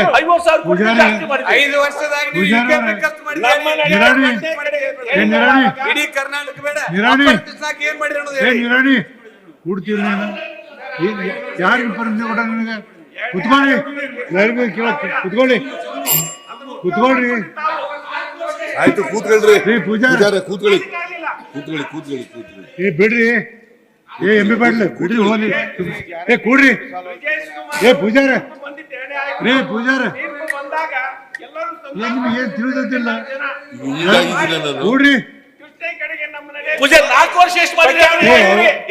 50,000 ಕೋಟಿ ಜಾಸ್ತಿ ಮಾಡಿದ್ದೀವಿ. 5 ವರ್ಷದಾಗ ಖರ್ಚು ಮಾಡಿದ್ದೀರಿ. ಇಡೀ ಕರ್ನಾಟಕ ಬೇಡ ಏನ್ ಮಾಡಿರಿ ಅನ್ನೋದು ಕೂಡ್ತೀವಿ ನೀನು ಯಾರಿಗೆ ಪರ್ಮಿಷನ್ ಕೊಡ ನಿನಗೆ? ಕುತ್ಕೊಳ್ಳಿ, ಕುತ್ಕೊಳ್ಳಿ ಕುತ್ಕೊಳ್ರಿ. ಆಯ್ತು ಕೂತ್ಕೊಳ್ರಿ. ಪೂಜಾರಿ ಕೂತ್ಕೊಳ್ಳಿ ಕೂತ್ಕೊಳ್ಳಿ ಕೂತ್ಕೊಳ್ಳಿ ಕೂತ್ಕೊಳ್ಳಿ. ಬಿಡ್ರಿ. ಎಂ.ಬಿ. ಪಾಟೀಲ್ ಕೂಡ್ರಿ, ಹೋಗಿ ಕೂಡ್ರಿ. ಪೂಜಾರ ಪೂಜಾರ ನಿಮ್ಗೆ ಏನ್ ತಿಳಿದಿಲ್ಲ ಕೂಡ್ರಿ. ಪೂಜೆ 4 ವರ್ಷ ಎಷ್ಟು ಮಾಡಿದ್ರಿ?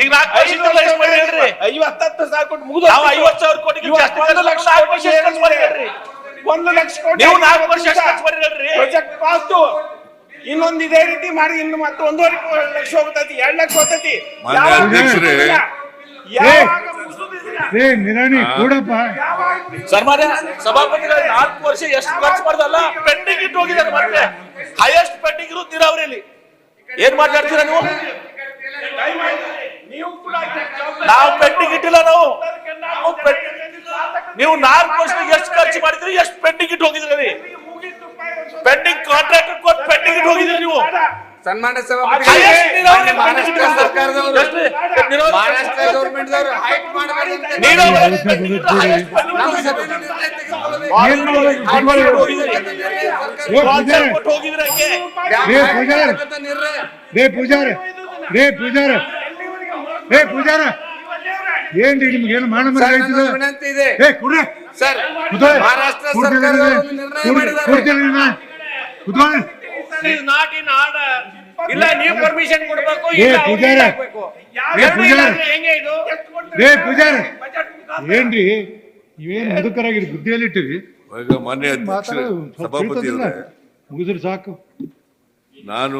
ಈಗ 4 ವರ್ಷ ಎಷ್ಟು ಮಾಡಿದ್ರಿ? 50,000 ಕೋಟಿ ಮುಗಿದು 50,000 ಕೋಟಿಗೆ ಜಾಸ್ತಿ 1 ಲಕ್ಷ ಕೋಟಿ ಖರ್ಚು ಮಾಡಿದ್ರಿ. 1 ಲಕ್ಷ ಕೋಟಿ ನೀವು 4 ವರ್ಷ ಎಷ್ಟು ಖರ್ಚು ಮಾಡಿದ್ರಿ? ಪ್ರಾಜೆಕ್ಟ್ ಕಾಸ್ಟ್ ಇನ್ನೊಂದು ಇದೇ ರೀತಿ ಮಾಡಿ ಇನ್ನು ಮತ್ತೆ 1.5 ಲಕ್ಷ ಹೋಗ್ತೈತಿ, 2 ಲಕ್ಷ ಹೋಗ್ತೈತಿ. ನಿರಾಣಿ ಕೂಡಪ್ಪ. ಸನ್ಮಾನ್ಯ ಸಭಾಪತಿಗಳು 4 ವರ್ಷ ಎಷ್ಟು ಖರ್ಚು ಮಾಡ್ದಲ್ಲ ಪೆಂಡಿಂಗ್ ಇಟ್ಟು ಹೋಗಿದ್ದಾರೆ. ಮತ್ತೆ ಹೈಯೆಸ್ಟ್ ಪೆಂಡಿಂಗ್ ಇರೋದು ನೀರಾವರಿಯಲ್ಲಿ. ಏನ್ ಮಾತಾಡ್ತೀರಾ ನೀವು? ನಾವು ಪೆಂಡಿಂಗ್ ಇಟ್ಟಿಲ್ಲ. ನೀವು 4 ವರ್ಷ ಎಷ್ಟು ಖರ್ಚು ಮಾಡಿದ್ರಿ, ಎಷ್ಟು ಪೆಂಡಿಂಗ್ ಇಟ್ಟು ಹೋಗಿದ್ರಿ? ಪೆಂಡಿಂಗ್ ಕಾಂಟ್ರಾಕ್ಟ್ ಕೊಟ್ಟು ಪೆಂಡಿಂಗ್ ಇಟ್ಟು ಹೋಗಿದ್ರಿ ನೀವು. ಸನ್ಮಾನ್ಯ ಸಭಾಪತಿಗಳು ಮಹಾರಾಷ್ಟ್ರ ಸರ್ಕಾರದವರು ಮಹಾರಾಷ್ಟ್ರ ಗೌರ್ಮೆಂಟ್ ದವರು ಹೈಕ್ ಮಾಡಬೇಕು. ಏನ್ರಿ ನಿಮ್ಗೇನು ವಿನಂತಿ ಇದೆ ಸರ್. ಮಹಾರಾಷ್ಟ್ರ ಸರ್ಕಾರದವರು ನಿರ್ಣಯ ಮಾಡಿದ್ದಾರೆ. ಇಲ್ಲ ನೀವು ಪರ್ಮಿಷನ್ ಕೊಡಬೇಕು. ಏನ್ರಿ ನೀವೇನ್ ಮುದುಕರಾಗಿರಿ, ಬುದ್ಧಿಯಲ್ಲಿ ಇಟ್ಟಿರಿ. ಮಾನ್ಯ ಅಧ್ಯಕ್ಷ ಸಭಾಪತಿ ಮುಗಿದ್ರಿ ಸಾಕು. ನಾನು